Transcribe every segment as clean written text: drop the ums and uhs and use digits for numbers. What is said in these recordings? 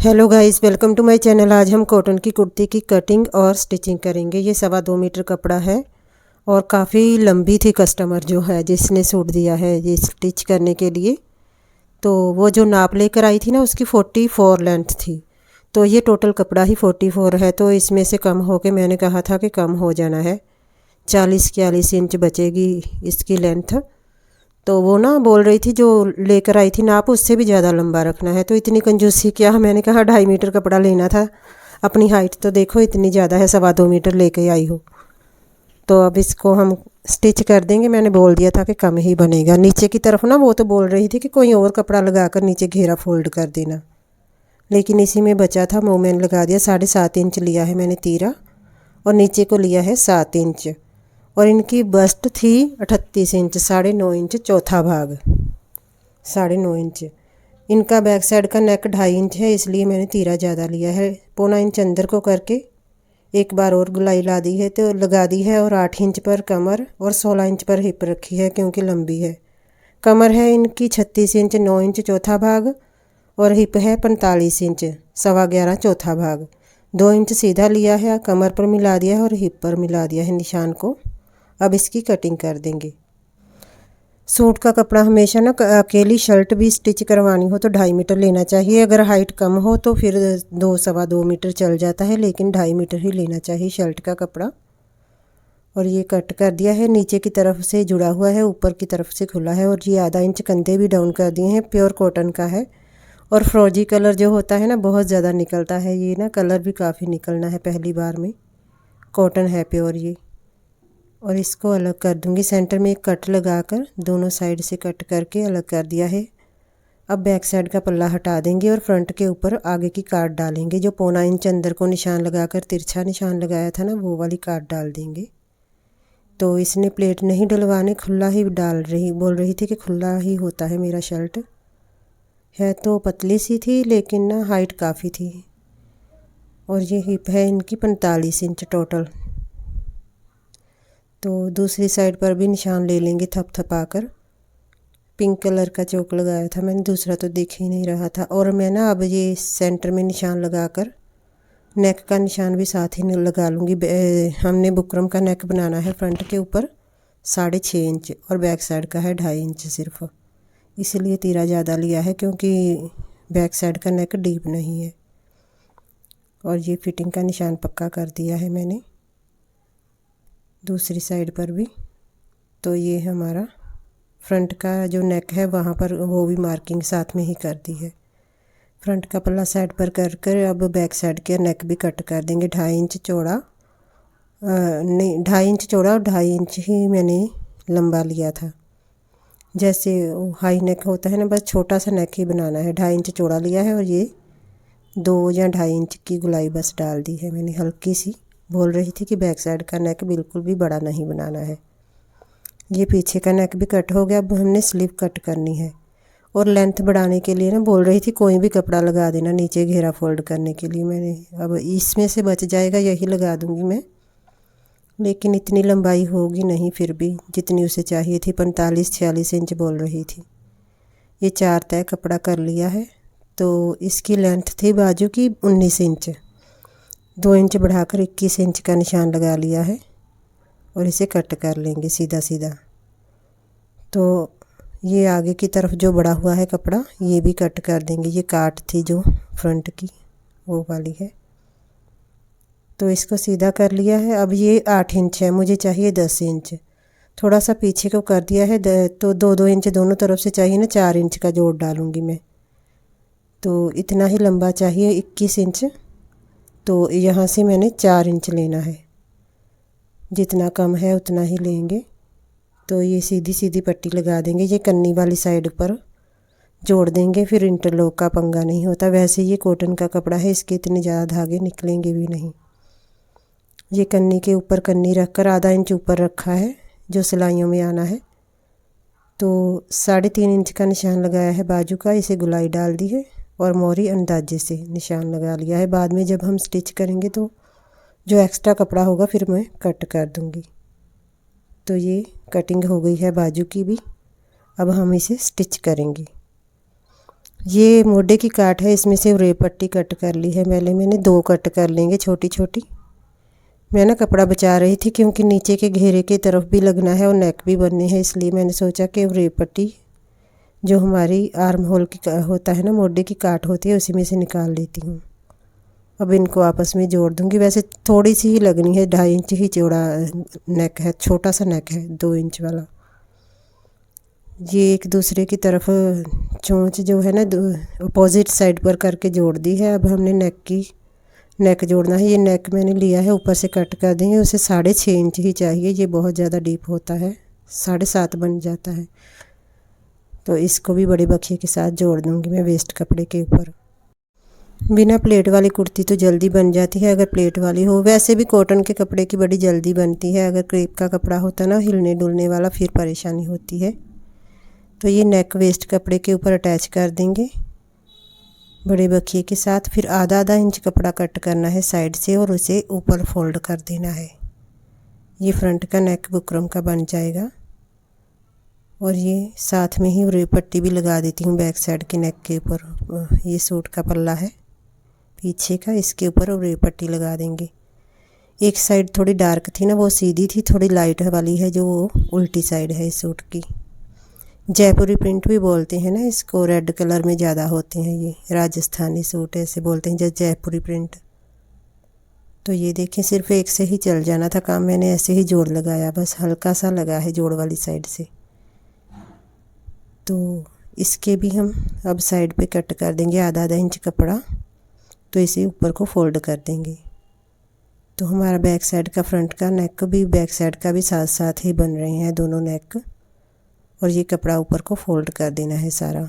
Hello guys, welcome to my channel. आज हम cotton की कुर्ती की कटिंग और स्टिचिंग करेंगे। ये 2.25 मीटर कपड़ा है और काफ़ी लंबी थी। कस्टमर जो है जिसने सूट दिया है ये स्टिच करने के लिए, तो वो जो नाप लेकर आई थी ना उसकी 44 लेंथ थी। तो ये टोटल कपड़ा ही 44 है, तो इसमें से कम हो के मैंने कहा था कि कम हो जाना है, 40-41 इंच बचेगी इसकी लेंथ। तो वो ना बोल रही थी जो लेकर आई थी नाप उससे भी ज़्यादा लंबा रखना है। तो इतनी कंजूसी क्या, मैंने कहा 2.5 मीटर कपड़ा लेना था। अपनी हाइट तो देखो इतनी ज़्यादा है, 2.25 मीटर लेके आई हो। तो अब इसको हम स्टिच कर देंगे। मैंने बोल दिया था कि कम ही बनेगा। नीचे की तरफ ना वो तो बोल रही थी कि कोई और कपड़ा लगा कर नीचे घेरा फोल्ड कर देना, लेकिन इसी में बचा था वो मैंने लगा दिया। 7.5 इंच लिया है मैंने तीरा और नीचे को लिया है 7 इंच। और इनकी बस्ट थी 38 इंच, 9.5 इंच चौथा भाग, 9.5 इंच। इनका बैक साइड का नेक 2.5 इंच है, इसलिए मैंने तीरा ज़्यादा लिया है। 1.25 इंच अंदर को करके एक बार और गुलाई ला दी है तो लगा दी है। और 8 इंच पर कमर और 16 इंच पर हिप रखी है क्योंकि लंबी है। कमर है इनकी 36 इंच, 9 इंच चौथा भाग, और हिप है 45 इंच, 11.25 चौथा भाग। 2 इंच सीधा लिया है, कमर पर मिला दिया है और हिप पर मिला दिया है निशान को। अब इसकी कटिंग कर देंगे। सूट का कपड़ा हमेशा ना अकेली शर्ट भी स्टिच करवानी हो तो 2.5 मीटर लेना चाहिए। अगर हाइट कम हो तो फिर 2-2.25 मीटर चल जाता है, लेकिन 2.5 मीटर ही लेना चाहिए शर्ट का कपड़ा। और ये कट कर दिया है, नीचे की तरफ से जुड़ा हुआ है, ऊपर की तरफ से खुला है। और ये आधा इंच कंधे भी डाउन कर दिए हैं। प्योर कॉटन का है और फ्रोजी कलर जो होता है ना बहुत ज़्यादा निकलता है। ये ना कलर भी काफ़ी निकलना है पहली बार में। कॉटन है प्योर ये। और इसको अलग कर दूंगी। सेंटर में एक कट लगाकर दोनों साइड से कट करके अलग कर दिया है। अब बैक साइड का पल्ला हटा देंगे और फ्रंट के ऊपर आगे की काट डालेंगे। जो 1.25 इंच अंदर को निशान लगाकर तिरछा निशान लगाया था ना, वो वाली काट डाल देंगे। तो इसने प्लेट नहीं डलवाने, खुला ही बोल रही थी कि खुला ही होता है मेरा शर्ट। है तो पतली सी थी लेकिन ना हाइट काफ़ी थी। और ये हिप है इनकी 45 इंच टोटल। तो दूसरी साइड पर भी निशान ले लेंगे थपथपा कर। पिंक कलर का चौक लगाया था मैंने, दूसरा तो दिख ही नहीं रहा था। और मैं ना अब ये सेंटर में निशान लगाकर नेक का निशान भी साथ ही लगा लूँगी। हमने बुकरम का नेक बनाना है फ्रंट के ऊपर 6.5 इंच और बैक साइड का है 2.5 इंच सिर्फ, इसलिए तीरा ज़्यादा लिया है क्योंकि बैक साइड का नेक डीप नहीं है। और ये फिटिंग का निशान पक्का कर दिया है मैंने दूसरी साइड पर भी। तो ये हमारा फ्रंट का जो नेक है वहाँ पर वो भी मार्किंग साथ में ही कर दी है। फ्रंट का पल्ला साइड पर कर कर अब बैक साइड के नेक भी कट कर देंगे। 2.5 इंच चौड़ा, नहीं 2.5 इंच चौड़ा और 2.5 इंच ही मैंने लंबा लिया था। जैसे हाई नेक होता है ना, बस छोटा सा नेक ही बनाना है। 2.5 इंच चौड़ा लिया है और ये 2 या 2.5 इंच की गुलाई बस डाल दी है मैंने हल्की सी। बोल रही थी कि बैक साइड का नेक बिल्कुल भी बड़ा नहीं बनाना है। ये पीछे का नेक भी कट हो गया। अब हमने स्लीव कट करनी है। और लेंथ बढ़ाने के लिए ना बोल रही थी कोई भी कपड़ा लगा देना नीचे घेरा फोल्ड करने के लिए। मैंने अब इसमें से बच जाएगा यही लगा दूंगी मैं, लेकिन इतनी लंबाई होगी नहीं फिर भी जितनी उसे चाहिए थी। 45-46 इंच बोल रही थी। ये 4 तय कपड़ा कर लिया है। तो इसकी लेंथ थी बाजू की 19 इंच, 2 इंच बढ़ाकर 21 इंच का निशान लगा लिया है। और इसे कट कर लेंगे सीधा सीधा। तो ये आगे की तरफ जो बड़ा हुआ है कपड़ा ये भी कट कर देंगे। ये काट थी जो फ्रंट की वो वाली है, तो इसको सीधा कर लिया है। अब ये 8 इंच है, मुझे चाहिए 10 इंच। थोड़ा सा पीछे को कर दिया है तो 2-2 इंच दोनों तरफ से चाहिए ना, 4 इंच का जोड़ डालूँगी मैं। तो इतना ही लंबा चाहिए 21 इंच। तो यहाँ से मैंने 4 इंच लेना है, जितना कम है उतना ही लेंगे। तो ये सीधी सीधी पट्टी लगा देंगे। ये कन्नी वाली साइड पर जोड़ देंगे, फिर इंटरलॉक का पंगा नहीं होता। वैसे ये कॉटन का कपड़ा है, इसके इतने ज़्यादा धागे निकलेंगे भी नहीं। ये कन्नी के ऊपर कन्नी रखकर आधा इंच ऊपर रखा है जो सिलाइयों में आना है। तो 3.5 इंच का निशान लगाया है बाजू का, इसे गुलाई डाल दी है और मोहरी अंदाजे से निशान लगा लिया है। बाद में जब हम स्टिच करेंगे तो जो एक्स्ट्रा कपड़ा होगा फिर मैं कट कर दूँगी। तो ये कटिंग हो गई है बाजू की भी। अब हम इसे स्टिच करेंगे। ये मोढे की काट है, इसमें से रे पट्टी कट कर ली है। पहले मैंने 2 कट कर लेंगे छोटी छोटी। मैं ना कपड़ा बचा रही थी क्योंकि नीचे के घेरे की तरफ भी लगना है और नेक भी बनने हैं, इसलिए मैंने सोचा कि रे पट्टी जो हमारी आर्म होल की होता है ना, मोढे की काट होती है, उसी में से निकाल लेती हूँ। अब इनको आपस में जोड़ दूँगी। वैसे थोड़ी सी ही लगनी है, 2.5 इंच ही चौड़ा नेक है, छोटा सा नेक है 2 इंच वाला। ये एक दूसरे की तरफ चोंच जो है ना अपोजिट साइड पर करके जोड़ दी है। अब हमने नेक जोड़ना है। ये नेक मैंने लिया है, ऊपर से कट कर देंगे। उसे 6.5 इंच ही चाहिए, ये बहुत ज़्यादा डीप होता है, 7.5 बन जाता है। तो इसको भी बड़े बखिए के साथ जोड़ दूँगी मैं वेस्ट कपड़े के ऊपर। बिना प्लेट वाली कुर्ती तो जल्दी बन जाती है अगर प्लेट वाली हो। वैसे भी कॉटन के कपड़े की बड़ी जल्दी बनती है। अगर क्रेप का कपड़ा होता ना हिलने डुलने वाला, फिर परेशानी होती है। तो ये नेक वेस्ट कपड़े के ऊपर अटैच कर देंगे बड़े बखिए के साथ। फिर आधा इंच कपड़ा कट करना है साइड से और उसे ऊपर फोल्ड कर देना है। ये फ्रंट का नेक बुकरम का बन जाएगा। और ये साथ में ही रे पट्टी भी लगा देती हूँ बैक साइड के नेक के ऊपर। ये सूट का पल्ला है पीछे का, इसके ऊपर रे पट्टी लगा देंगे। एक साइड थोड़ी डार्क थी ना, वो सीधी थी, थोड़ी लाइट वाली है जो वो उल्टी साइड है इस सूट की। जयपुरी प्रिंट भी बोलते हैं ना इसको, रेड कलर में ज़्यादा होते हैं ये राजस्थानी सूट, ऐसे बोलते हैं जैसे जयपुरी प्रिंट। तो ये देखें, सिर्फ एक से ही चल जाना था काम, मैंने ऐसे ही जोड़ लगाया, बस हल्का सा लगा है जोड़ वाली साइड से। तो इसके भी हम अब साइड पे कट कर देंगे आधा इंच कपड़ा। तो इसे ऊपर को फोल्ड कर देंगे। तो हमारा बैक साइड का फ्रंट का नेक भी बैक साइड का भी साथ साथ ही बन रहे हैं दोनों नेक। और ये कपड़ा ऊपर को फोल्ड कर देना है सारा।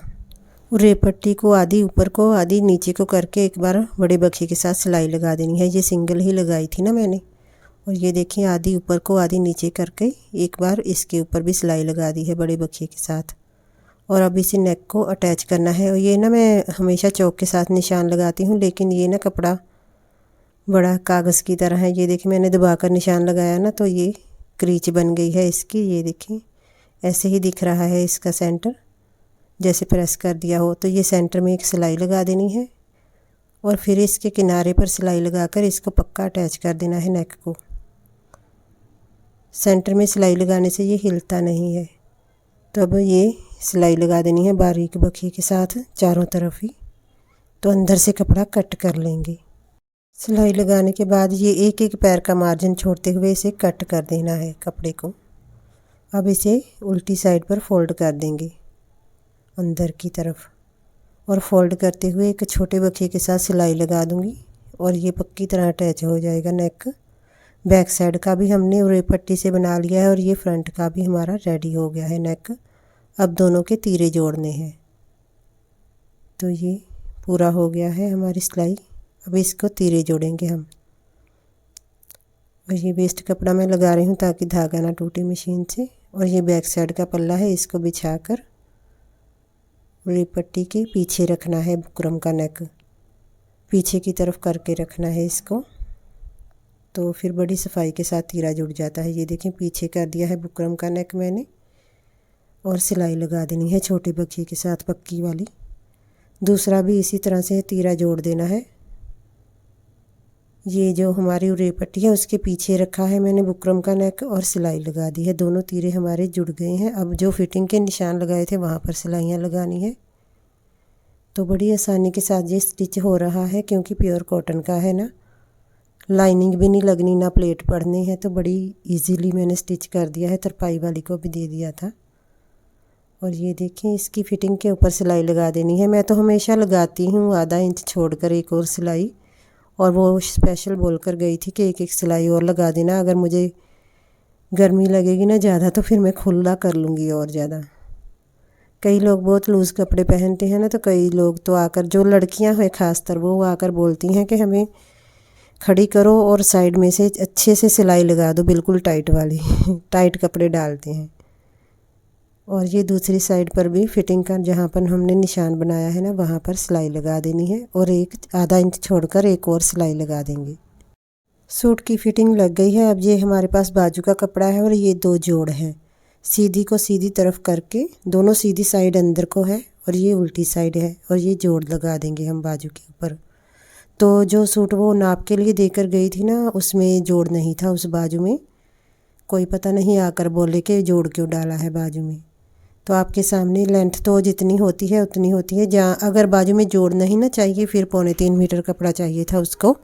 रे पट्टी को आधी ऊपर को आधी नीचे को करके एक बार बड़े बखिए के साथ सिलाई लगा देनी है। ये सिंगल ही लगाई थी ना मैंने। और ये देखिए आधी ऊपर को आधी नीचे करके एक बार इसके ऊपर भी सिलाई लगा दी है बड़े बखिए के साथ। और अब इसे नेक को अटैच करना है। और ये ना मैं हमेशा चौक के साथ निशान लगाती हूँ, लेकिन ये ना कपड़ा बड़ा कागज़ की तरह है। ये देखिए मैंने दबाकर निशान लगाया ना, तो ये क्रीच बन गई है इसकी। ये देखिए ऐसे ही दिख रहा है इसका सेंटर, जैसे प्रेस कर दिया हो। तो ये सेंटर में एक सिलाई लगा देनी है और फिर इसके किनारे पर सिलाई लगाकर इसको पक्का अटैच कर देना है नेक को। सेंटर में सिलाई लगाने से ये हिलता नहीं है। तो अब ये सिलाई लगा देनी है बारीक बखिए के साथ चारों तरफ ही। तो अंदर से कपड़ा कट कर लेंगे। सिलाई लगाने के बाद ये एक एक पैर का मार्जिन छोड़ते हुए इसे कट कर देना है कपड़े को। अब इसे उल्टी साइड पर फोल्ड कर देंगे अंदर की तरफ। और फोल्ड करते हुए एक छोटे बखिए के साथ सिलाई लगा दूंगी और ये पक्की तरह अटैच हो जाएगा नेक। बैक साइड का भी हमने रे पट्टी से बना लिया है और ये फ्रंट का भी हमारा रेडी हो गया है नेक। अब दोनों के तीरे जोड़ने हैं। तो ये पूरा हो गया है हमारी सिलाई। अब इसको तीरे जोड़ेंगे हम। और ये वेस्ट कपड़ा मैं लगा रही हूँ ताकि धागा ना टूटे मशीन से। और ये बैक साइड का पल्ला है, इसको बिछाकर रे पट्टी के पीछे रखना है। बुकरम का नेक पीछे की तरफ करके रखना है इसको। तो फिर बड़ी सफाई के साथ तीरा जुड़ जाता है। ये देखें पीछे कर दिया है बुकरम का नेक मैंने। और सिलाई लगा देनी है छोटे बखिए के साथ पक्की वाली। दूसरा भी इसी तरह से तीरा जोड़ देना है। ये जो हमारी रे पट्टी है उसके पीछे रखा है मैंने बुकरम का नेक और सिलाई लगा दी है। दोनों तीरे हमारे जुड़ गए हैं। अब जो फिटिंग के निशान लगाए थे वहाँ पर सिलाइयाँ लगानी है। तो बड़ी आसानी के साथ ये स्टिच हो रहा है क्योंकि प्योर कॉटन का है ना, लाइनिंग भी नहीं लगनी ना प्लेट पड़नी है। तो बड़ी इजीली मैंने स्टिच कर दिया है। तरपाई वाली को भी दे दिया था। और ये देखें इसकी फिटिंग के ऊपर सिलाई लगा देनी है। मैं तो हमेशा लगाती हूँ आधा इंच छोड़कर एक और सिलाई। और वो स्पेशल बोलकर गई थी कि एक एक सिलाई और लगा देना, अगर मुझे गर्मी लगेगी ना ज़्यादा तो फिर मैं खुला कर लूँगी और ज़्यादा। कई लोग बहुत लूज़ कपड़े पहनते हैं ना, तो कई लोग तो आकर, जो लड़कियां हैं ख़ासतर, वो आकर बोलती हैं कि हमें खड़ी करो और साइड में से अच्छे से सिलाई लगा दो, बिल्कुल टाइट वाली टाइट कपड़े डालते हैं। और ये दूसरी साइड पर भी फिटिंग का जहाँ पर हमने निशान बनाया है ना, वहाँ पर सिलाई लगा देनी है। और एक आधा इंच छोड़कर एक और सिलाई लगा देंगे। सूट की फिटिंग लग गई है। अब ये हमारे पास बाजू का कपड़ा है और ये 2 जोड़ हैं। सीधी को सीधी तरफ करके, दोनों सीधी साइड अंदर को है और ये उल्टी साइड है और ये जोड़ लगा देंगे हम बाजू के ऊपर। तो जो सूट वो नाप के लिए देकर गई थी ना, उसमें जोड़ नहीं था उस बाजू में। कोई पता नहीं आकर बोले कि जोड़ क्यों डाला है बाजू में। तो आपके सामने लेंथ तो जितनी होती है उतनी होती है। जहाँ अगर बाजू में जोड़ नहीं ना चाहिए फिर 3.25 मीटर कपड़ा चाहिए था उसको।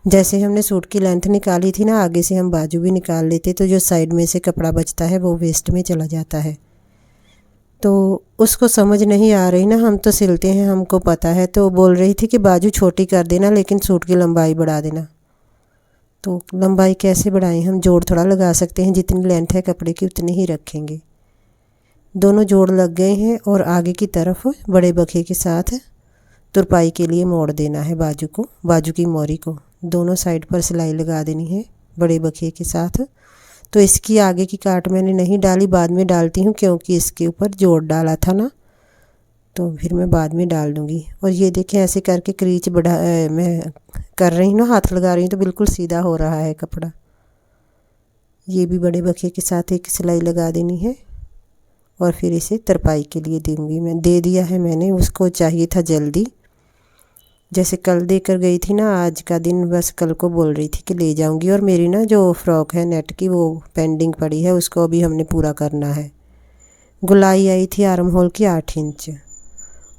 जैसे हमने सूट की लेंथ निकाली थी ना, आगे से हम बाजू भी निकाल लेते तो जो साइड में से कपड़ा बचता है वो वेस्ट में चला जाता है। तो उसको समझ नहीं आ रही ना, हम तो सिलते हैं हमको पता है। तो बोल रही थी कि बाजू छोटी कर देना लेकिन सूट की लंबाई बढ़ा देना। तो लंबाई कैसे बढ़ाएं, हम जोड़ थोड़ा लगा सकते हैं, जितनी लेंथ है कपड़े की उतनी ही रखेंगे। दोनों जोड़ लग गए हैं और आगे की तरफ बड़े बखे के साथ तुरपाई के लिए मोड़ देना है बाजू को, बाजू की मोरी को। दोनों साइड पर सिलाई लगा देनी है बड़े बखे के साथ। तो इसकी आगे की काट मैंने नहीं डाली, बाद में डालती हूँ क्योंकि इसके ऊपर जोड़ डाला था ना, तो फिर मैं बाद में डाल दूँगी। और ये देखें ऐसे करके क्रीच बढ़ा मैं कर रही हूँ ना, हाथ लगा रही हूँ तो बिल्कुल सीधा हो रहा है कपड़ा। ये भी बड़े बखे के साथ एक सिलाई लगा देनी है और फिर इसे तरपाई के लिए दूँगी। मैं दे दिया है मैंने, उसको चाहिए था जल्दी। जैसे कल देकर गई थी ना, आज का दिन बस कल को बोल रही थी कि ले जाऊंगी। और मेरी ना जो फ़्रॉक है नेट की वो पेंडिंग पड़ी है, उसको अभी हमने पूरा करना है। गुलाई आई थी आर्म होल की 8 इंच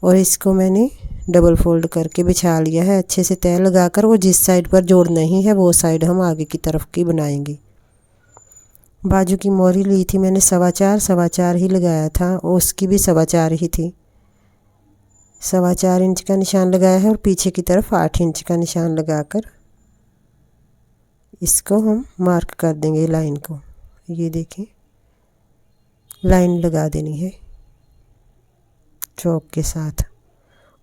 और इसको मैंने डबल फोल्ड करके बिछा लिया है अच्छे से तय लगाकर। वो जिस साइड पर जोड़ नहीं है वो साइड हम आगे की तरफ की बनाएंगे। बाजू की मोरी ली थी मैंने 4.25 ही लगाया था, उसकी भी 4.25 ही थी। 4.25 इंच का निशान लगाया है और पीछे की तरफ 8 इंच का निशान लगाकर इसको हम मार्क कर देंगे लाइन को। ये देखें लाइन लगा देनी है चौक के साथ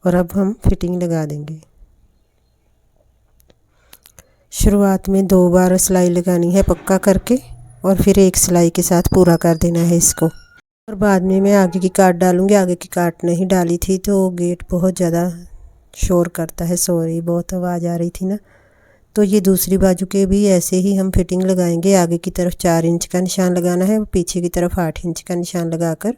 और अब हम फिटिंग लगा देंगे। शुरुआत में 2 बार सिलाई लगानी है पक्का करके और फिर एक सिलाई के साथ पूरा कर देना है इसको। और बाद में मैं आगे की काट डालूँगी। आगे की काट नहीं डाली थी तो गेट बहुत ज़्यादा शोर करता है, सॉरी बहुत आवाज़ आ रही थी ना। तो ये दूसरी बाजू के भी ऐसे ही हम फिटिंग लगाएंगे। आगे की तरफ 4 इंच का निशान लगाना है और पीछे की तरफ 8 इंच का निशान लगाकर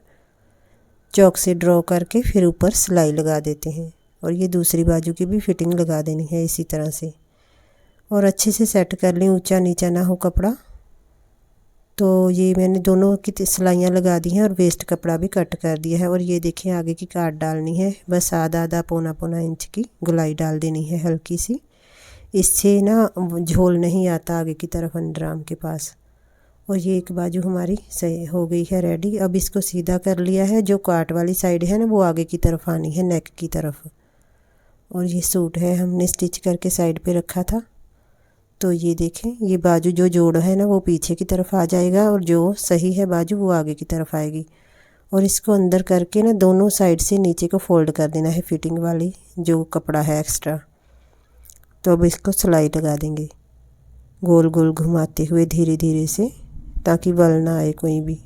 चौक से ड्रॉ करके फिर ऊपर सिलाई लगा देते हैं। और ये दूसरी बाजू की भी फिटिंग लगा देनी है इसी तरह से और अच्छे से सेट कर लें, ऊंचा नीचा ना हो कपड़ा। तो ये मैंने दोनों की सिलाइयाँ लगा दी हैं और वेस्ट कपड़ा भी कट कर दिया है। और ये देखें आगे की काट डालनी है, बस आधा 1.25 इंच की गुलाई डाल देनी है हल्की सी। इससे ना झोल नहीं आता आगे की तरफ अंडरआर्म के पास। और ये एक बाजू हमारी सही हो गई है रेडी। अब इसको सीधा कर लिया है, जो काट वाली साइड है ना वो आगे की तरफ आनी है नेक की तरफ। और ये सूट है हमने स्टिच करके साइड पे रखा था। तो ये देखें ये बाजू जो जोड़ है ना वो पीछे की तरफ आ जाएगा और जो सही है बाजू वो आगे की तरफ आएगी। और इसको अंदर करके ना दोनों साइड से नीचे को फोल्ड कर देना है फिटिंग वाली जो कपड़ा है एक्स्ट्रा। तो अब इसको सिलाई लगा देंगे गोल गोल घुमाते हुए धीरे धीरे से, ताकि वल ना आए कोई भी।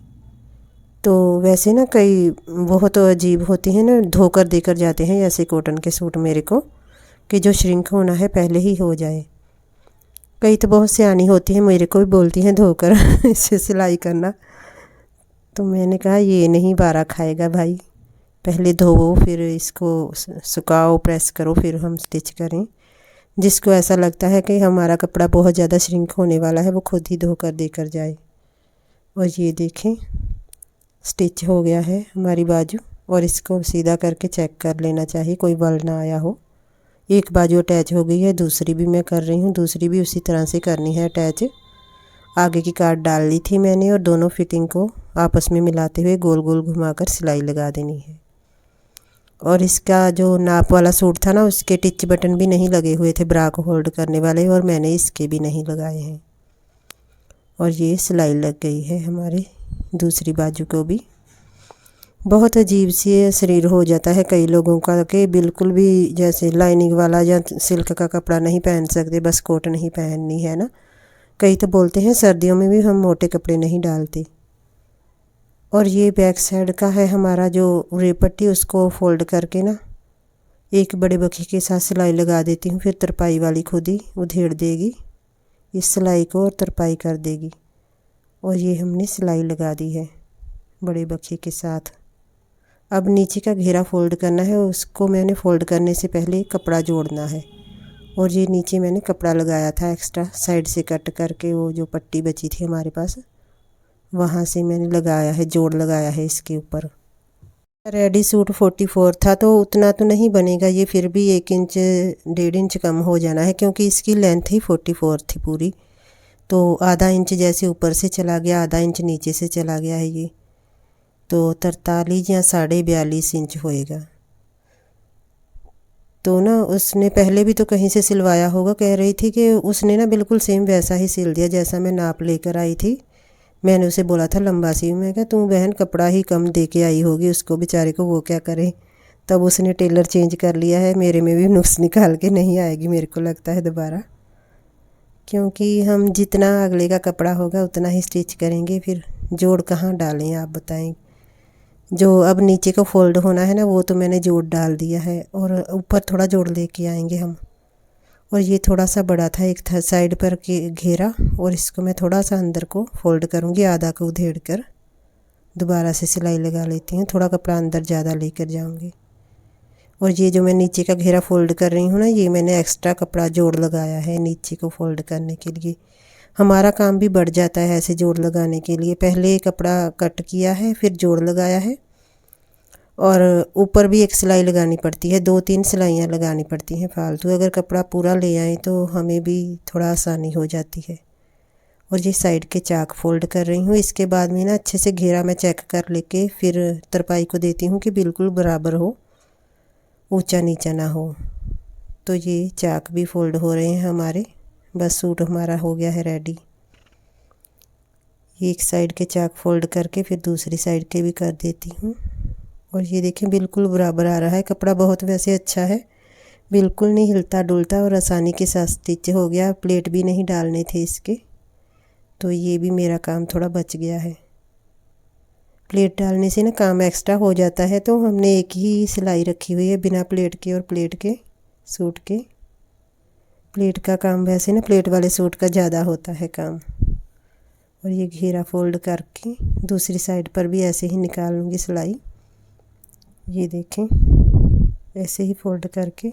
तो वैसे ना कई बहुत अजीब होती हैं ना, धोकर देकर जाते हैं ऐसे कॉटन के सूट मेरे को कि जो श्रिंक होना है पहले ही हो जाए। कई तो बहुत सियानी होती हैं, मेरे को भी बोलती हैं धोकर इससे सिलाई करना। तो मैंने कहा ये नहीं बारा खाएगा भाई, पहले धोवो फिर इसको सुखाओ प्रेस करो फिर हम स्टिच करें। जिसको ऐसा लगता है कि हमारा कपड़ा बहुत ज़्यादा श्रिंक होने वाला है वो खुद ही धोकर देकर जाए। और ये देखें स्टिच हो गया है हमारी बाजू। और इसको सीधा करके चेक कर लेना चाहिए कोई वल ना आया हो। एक बाजू अटैच हो गई है, दूसरी भी मैं कर रही हूँ, दूसरी भी उसी तरह से करनी है अटैच। आगे की काट डाल ली थी मैंने और दोनों फिटिंग को आपस में मिलाते हुए गोल गोल घुमाकर सिलाई लगा देनी है। और इसका जो नाप वाला सूट था ना उसके टिच बटन भी नहीं लगे हुए थे ब्रा को होल्ड करने वाले, और मैंने इसके भी नहीं लगाए हैं। और ये सिलाई लग गई है हमारी दूसरी बाजू को भी। बहुत अजीब सी शरीर हो जाता है कई लोगों का कि बिल्कुल भी जैसे लाइनिंग वाला या सिल्क का कपड़ा नहीं पहन सकते, बस कॉटन ही पहननी है ना। कई तो बोलते हैं सर्दियों में भी हम मोटे कपड़े नहीं डालते। और ये बैक साइड का है हमारा जो रेपट्टी, उसको फोल्ड करके ना एक बड़े बखी के साथ सिलाई लगा देती हूँ, फिर तरपाई वाली खुद ही उधेड़ देगी इस सिलाई को और तरपाई कर देगी। और ये हमने सिलाई लगा दी है बड़े बखी के साथ। अब नीचे का घेरा फोल्ड करना है, उसको मैंने फोल्ड करने से पहले कपड़ा जोड़ना है। और ये नीचे मैंने कपड़ा लगाया था एक्स्ट्रा साइड से कट करके, वो जो पट्टी बची थी हमारे पास वहाँ से मैंने लगाया है, जोड़ लगाया है इसके ऊपर। रेडी सूट 44 था तो उतना तो नहीं बनेगा ये, फिर भी 1 इंच 1.5 इंच कम हो जाना है क्योंकि इसकी लेंथ ही 44 थी पूरी। तो आधा इंच जैसे ऊपर से चला गया, आधा इंच नीचे से चला गया है ये, तो 43 या 42.5 इंच होएगा। तो ना उसने पहले भी तो कहीं से सिलवाया होगा, कह रही थी कि उसने ना बिल्कुल सेम वैसा ही सिल दिया जैसा मैं नाप लेकर आई थी। मैंने उसे बोला था लंबा सी, मैं कहा तू बहन कपड़ा ही कम दे के आई होगी उसको बेचारे को, वो क्या करे। तब उसने टेलर चेंज कर लिया है, मेरे में भी नुक्स निकाल के नहीं आएगी मेरे को लगता है दोबारा, क्योंकि हम जितना अगले का कपड़ा होगा उतना ही स्टिच करेंगे, फिर जोड़ कहाँ डालें आप बताएं। जो अब नीचे का फोल्ड होना है ना वो तो मैंने जोड़ डाल दिया है, और ऊपर थोड़ा जोड़ लेके आएंगे हम। और ये थोड़ा सा बड़ा था एक था साइड पर के घेरा, और इसको मैं थोड़ा सा अंदर को फोल्ड करूँगी, आधा को उधेड़ कर दोबारा से सिलाई लगा लेती हूँ, थोड़ा कपड़ा अंदर ज़्यादा लेकर जाऊँगी। और ये जो मैं नीचे का घेरा फोल्ड कर रही हूँ ना, ये मैंने एक्स्ट्रा कपड़ा जोड़ लगाया है नीचे को फोल्ड करने के लिए। हमारा काम भी बढ़ जाता है ऐसे जोड़ लगाने के लिए, पहले कपड़ा कट किया है फिर जोड़ लगाया है, और ऊपर भी एक सिलाई लगानी पड़ती है, 2-3 सिलाइयाँ लगानी पड़ती हैं फालतू। अगर कपड़ा पूरा ले आएँ तो हमें भी थोड़ा आसानी हो जाती है। और ये साइड के चाक फोल्ड कर रही हूँ। इसके बाद में ना अच्छे से घेरा मैं चेक कर लेके फिर तरपाई को देती हूँ कि बिल्कुल बराबर हो, ऊंचा नीचा ना हो। तो ये चाक भी फोल्ड हो रहे हैं हमारे, बस सूट हमारा हो गया है रेडी। एक साइड के चाक फोल्ड करके फिर दूसरी साइड के भी कर देती हूँ। और ये देखें बिल्कुल बराबर आ रहा है कपड़ा, बहुत वैसे अच्छा है, बिल्कुल नहीं हिलता डुलता, और आसानी के साथ स्टिच हो गया। प्लेट भी नहीं डालने थे इसके, तो ये भी मेरा काम थोड़ा बच गया है। प्लेट डालने से ना काम एक्स्ट्रा हो जाता है, तो हमने एक ही सिलाई रखी हुई है बिना प्लेट के और प्लेट के सूट के। प्लेट का काम वैसे ना प्लेट वाले सूट का ज़्यादा होता है काम। और ये घेरा फोल्ड करके दूसरी साइड पर भी ऐसे ही निकाल लूँगी सिलाई। ये देखें ऐसे ही फोल्ड करके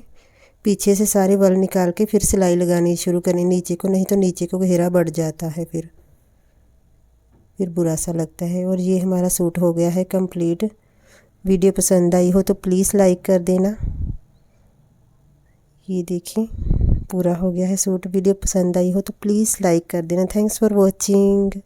पीछे से सारे वल निकाल के फिर सिलाई लगानी शुरू करनी नीचे को, नहीं तो नीचे को घेरा बढ़ जाता है फिर बुरा सा लगता है। और ये हमारा सूट हो गया है कंप्लीट। वीडियो पसंद आई हो तो प्लीज़ लाइक कर देना। ये देखिए पूरा हो गया है सूट। वीडियो पसंद आई हो तो प्लीज़ लाइक कर देना। Thanks for watching.